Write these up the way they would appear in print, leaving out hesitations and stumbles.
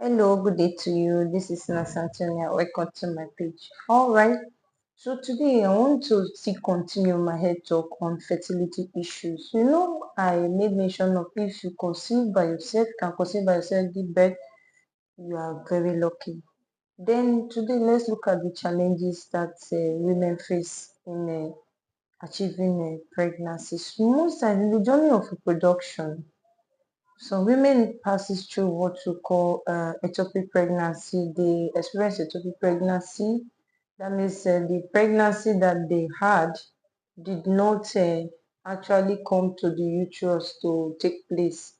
Hello, good day to you. This is Nurse Antonia. Welcome to my page. All right. So today I want to still continue my head talk on fertility issues. I made mention of if you conceive by yourself, can conceive by yourself, give birth, you are very lucky. Then today let's look at the challenges that women face in achieving pregnancies. Most times in the journey of reproduction, some women passes through what we call ectopic pregnancy. They experience ectopic pregnancy. That means the pregnancy that they had did not actually come to the uterus to take place.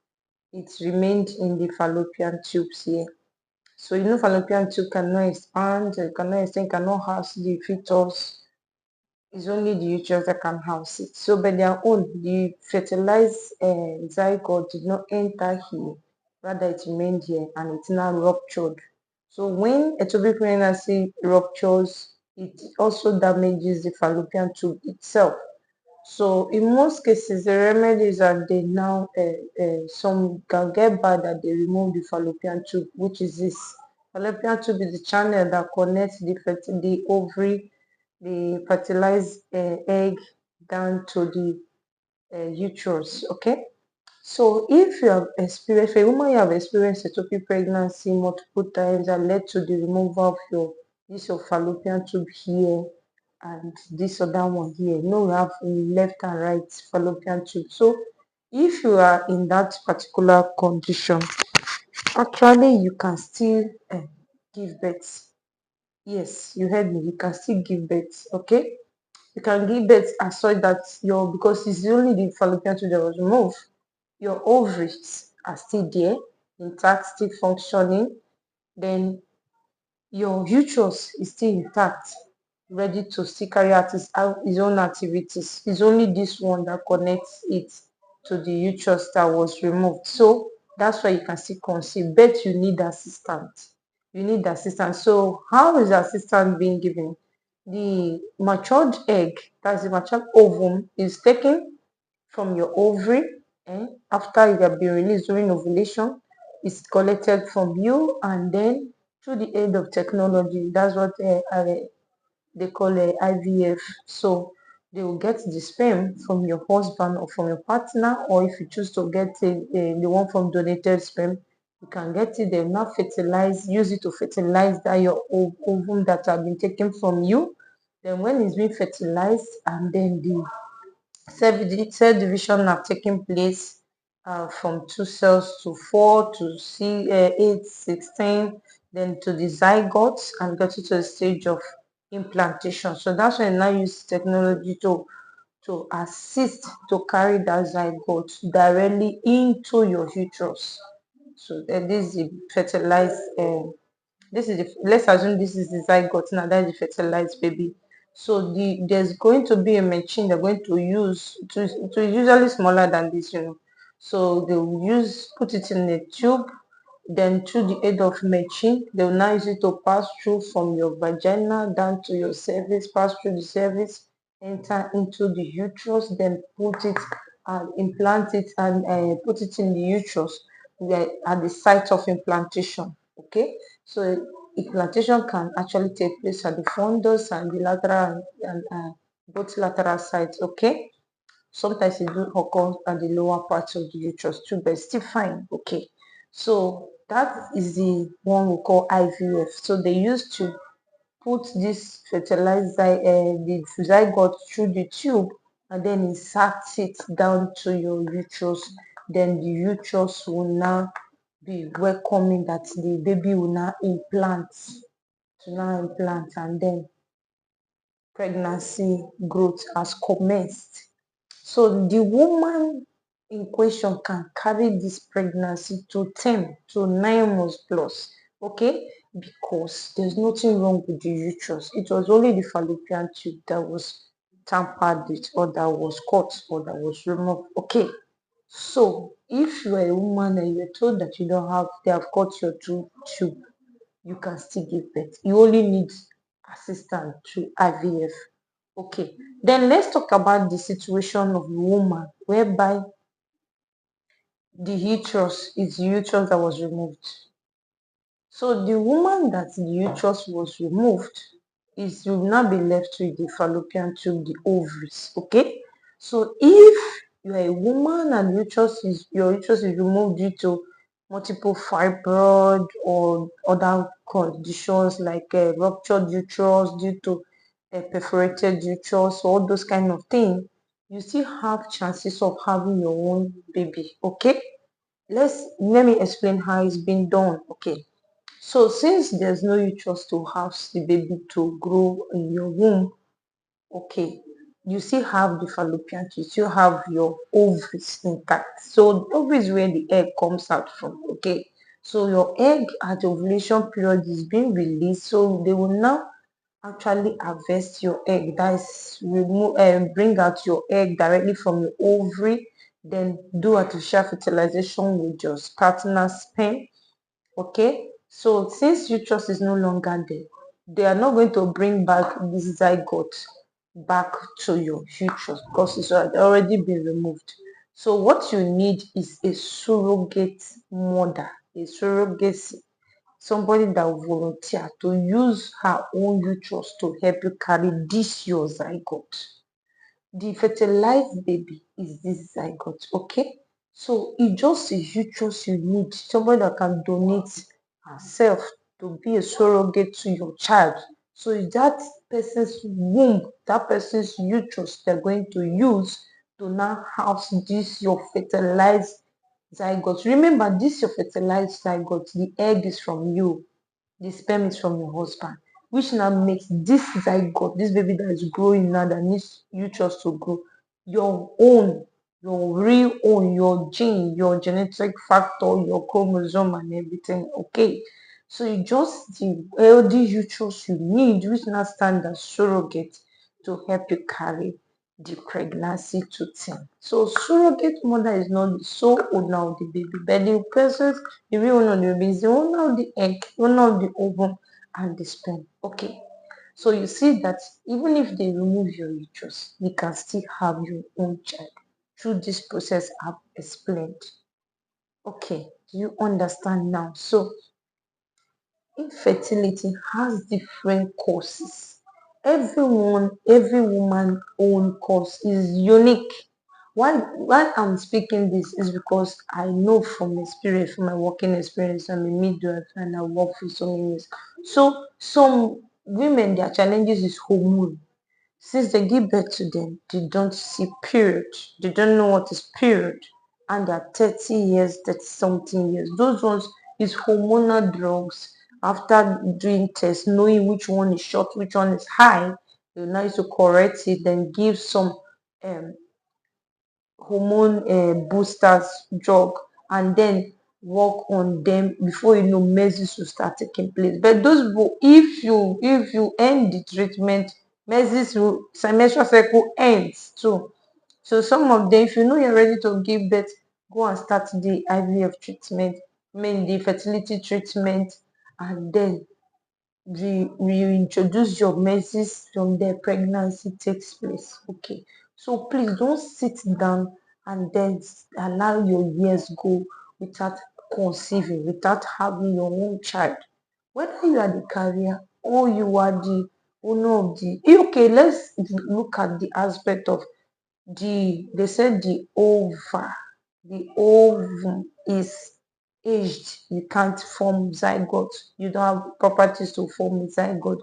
It remained in the fallopian tubes here. So fallopian tube cannot expand, cannot extend, cannot house the fetus. It's only the uterus that can house it. So by their own, the fertilized zygote did not enter here, rather it remained here and it's now ruptured. So when ectopic pregnancy ruptures, it also damages the fallopian tube itself. So in most cases, the remedies are they now some can get bad that they remove the fallopian tube, which is this. Fallopian tube is the channel that connects the ovary, the fertilized egg down to the uterus. Okay. So if you have experienced, for a woman you have experienced ectopic pregnancy multiple times that led to the removal of your fallopian tube here and this other one here. No, we have left and right fallopian tube. So if you are in that particular condition, actually you can still give birth. Yes, you heard me. You can still give birth. Okay, you can give birth as such that because it's only the fallopian tube that was removed, your ovaries are still there, intact, still functioning. Then your uterus is still intact, ready to still carry out his own activities. It's only this one that connects it to the uterus that was removed. So that's why you can still conceive, but you need assistance. You need assistance. So how is assistance being given? The matured egg, that's the matured ovum, is taken from your ovary after you have been released during ovulation. It's collected from you and then through the aid of technology. That's what they call IVF. So they will get the sperm from your husband or from your partner, or if you choose to get the one from donated sperm, you can get it. They will not fertilize, use it to fertilize that your ovum that have been taken from you. Then when it's been fertilized and then the cell division have taken place from 2 cells to 4 to 8, 16, then to the zygotes and get to the stage of implantation. So that's why I now use technology to assist to carry that zygote directly into your uterus. So this is the fertilized let's assume this is the zygote now, that is the fertilized baby. So there's going to be a machine they're going to use to usually smaller than this. So they'll put it in a tube, then through the aid of machine they'll now use it to pass through from your vagina down to your cervix, pass through the cervix, enter into the uterus, then put it and implant it and put it in the uterus at the site of implantation. Okay, so implantation can actually take place at the fundus and the lateral and both lateral sides. Okay, sometimes it do occur at the lower part of the uterus too, but it's still fine. Okay, so that is the one we call IVF. So they used to put this the zygote through the tube and then insert it down to your uterus. Then the uterus will now be welcoming that the baby will now implant and then pregnancy growth has commenced. So the woman in question can carry this pregnancy to 10 to 9 months plus, okay? Because there's nothing wrong with the uterus. It was only the fallopian tube that was tampered with or that was cut or that was removed, okay? So if you are a woman and you're told that they have cut your tube, you can still give birth. You only need assistance through IVF. Okay, then let's talk about the situation of a woman whereby the uterus is the uterus that was removed. So the woman that the uterus was removed is will now be left with the fallopian tube, the ovaries. Okay. So if you are a woman and your uterus is removed due to multiple fibroid or other conditions like ruptured uterus due to perforated uterus, all those kind of things, you still have chances of having your own baby. Okay. Let me explain how it's been done. Okay. So since there's no uterus to house the baby to grow in your womb, okay, you still have the fallopian tube, you still have your ovaries intact. So ovaries is where the egg comes out from, okay. So your egg at the ovulation period is being released, so they will now actually harvest your egg. That is remove bring out your egg directly from your ovary, then do artificial fertilization with your partner sperm. Okay, so since uterus is no longer there, they are not going to bring back this zygote back to your uterus because it's already been removed. So what you need is a surrogate mother, a surrogate, somebody that will volunteer to use her own uterus to help you carry this your zygote. The fertilized baby is this zygote, okay? So it just is uterus you need, somebody that can donate herself to be a surrogate to your child. So it's that person's womb, that person's uterus they're going to use to now house this your fertilized zygote. Remember, this your fertilized zygote, the egg is from you, the sperm is from your husband, which now makes this zygote, this baby that is growing now that needs uterus to grow, your own, your real own, your gene, your genetic factor, your chromosome and everything. Okay. So you just the healthy uterus you need, which now stand as surrogate to help you carry the pregnancy to term. So surrogate mother is not the sole owner of the baby, but the person, the real owner of the baby is the owner of the egg, the owner of the ovum and the sperm. Okay. So you see that even if they remove your uterus, you can still have your own child through this process I've explained. Okay, do you understand now? So infertility has different causes. Every woman own cause is unique. Why I'm speaking this is because I know from experience, from my working experience, I'm a midwife and I work for so many years. So some women, their challenges is hormone. Since they give birth to them, they don't see period. They don't know what is period. And they're 30 years, 30 something years. Those ones is hormonal drugs. After doing tests, knowing which one is short, which one is high, you now need to correct it, then give some um, hormone boosters drug and then work on them before you know menses will start taking place. But those people, if you end the treatment, menses will menstrual cycle ends too. So some of them, if you know you're ready to give birth, go and start the IVF treatment, I mean the fertility treatment, and then reintroduce your menses from there, pregnancy takes place. Okay. So please don't sit down and then allow your years go without conceiving, without having your own child. Whether you are the carrier or you are the owner of the okay, let's look at the aspect of they said the ovum is aged. You can't form zygote. You don't have properties to form a zygote.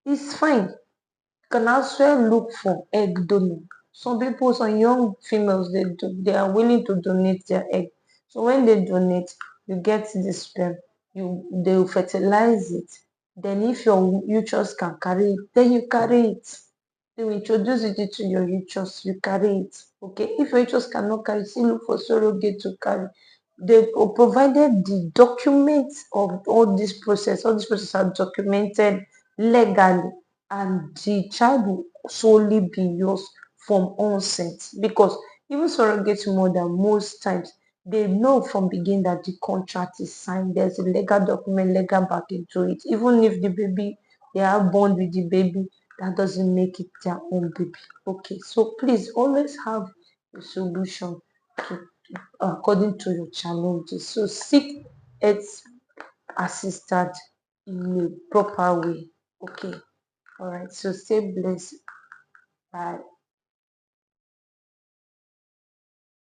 It's fine. You can also look for egg donor. Some people, some young females, they are willing to donate their egg. So when they donate, you get the sperm. They will fertilize it. Then if your uterus can carry it, then you carry it. They will introduce it into your uterus, you carry it. Okay. If your uterus cannot carry, still look for surrogate to carry. They provided the documents of all this process. All this process are documented legally, and the child will solely be yours from onset. Because even surrogate mother, most times they know from beginning that the contract is signed. There's a legal document, legal backing to it. Even if the baby they are born with the baby, that doesn't make it their own baby. Okay, so please always have a solution to according to your challenges. So seek it assisted in a proper way. Okay, all right. So stay blessed. Bye.